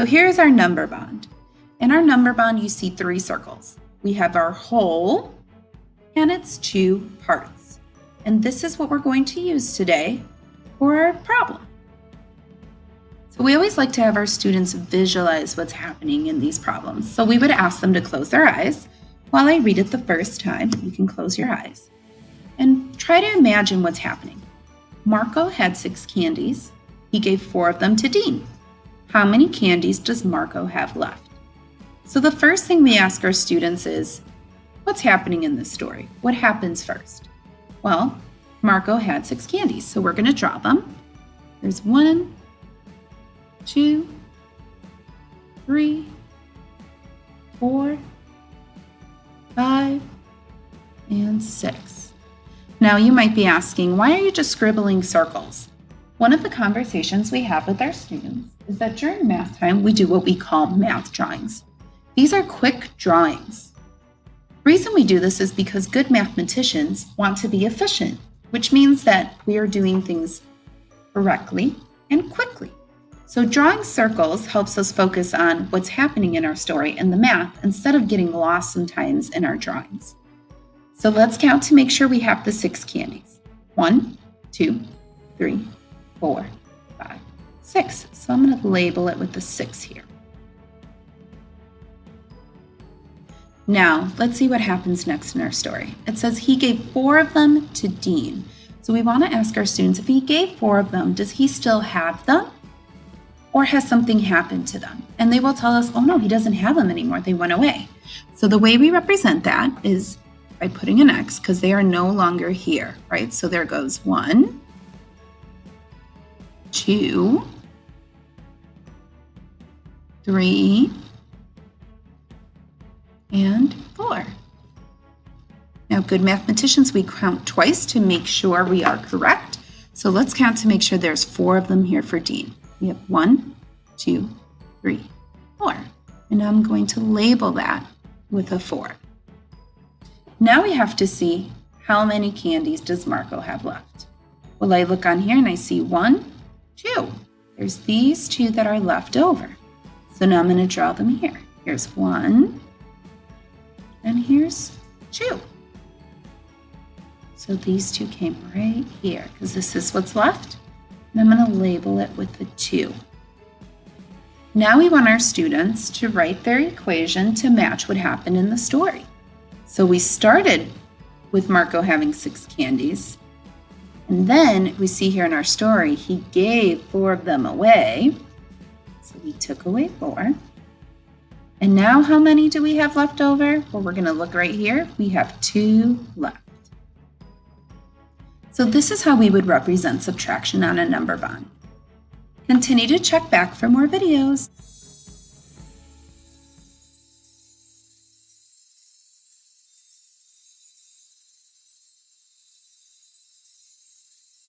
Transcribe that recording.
So here's our number bond. In our number bond, you see 3 circles. We have our whole and its 2 parts. And this is what we're going to use today for our problem. So we always like to have our students visualize what's happening in these problems. So we would ask them to close their eyes. While I read it the first time, you can close your eyes and try to imagine what's happening. Marco had 6 candies. He gave 4 of them to Dean. How many candies does Marco have left? So the first thing we ask our students is, what's happening in this story? What happens first? Well, Marco had 6 candies, so we're going to draw them. There's 1, 2, 3, 4, 5, and 6. Now you might be asking, why are you just scribbling circles? One of the conversations we have with our students is that during math time, we do what we call math drawings. These are quick drawings. The reason we do this is because good mathematicians want to be efficient, which means that we are doing things correctly and quickly. So drawing circles helps us focus on what's happening in our story and the math instead of getting lost sometimes in our drawings. So let's count to make sure we have the 6 candies. 1, 2, 3, 4, 5, 6. So I'm going to label it with the 6 here. Now, let's see what happens next in our story. It says he gave 4 of them to Dean. So we want to ask our students, if he gave 4 of them, does he still have them? Or has something happened to them? And they will tell us, oh no, he doesn't have them anymore. They went away. So the way we represent that is by putting an X, because they are no longer here, right? So there goes 1, 2, 3, and 4. Now, good mathematicians, we count twice to make sure we are correct. So let's count to make sure there's 4 of them here for Dean. We have 1, 2, 3, 4. And I'm going to label that with a 4. Now we have to see, how many candies does Marco have left? Well, I look on here and I see 1, 2. There's these 2 that are left over. So now I'm going to draw them here. Here's 1, and here's 2. So these 2 came right here because this is what's left. And I'm going to label it with the 2. Now we want our students to write their equation to match what happened in the story. So we started with Marco having 6 candies. And then we see here in our story, he gave 4 of them away. So we took away 4. And now how many do we have left over? Well, we're going to look right here. We have 2 left. So this is how we would represent subtraction on a number bond. Continue to check back for more videos.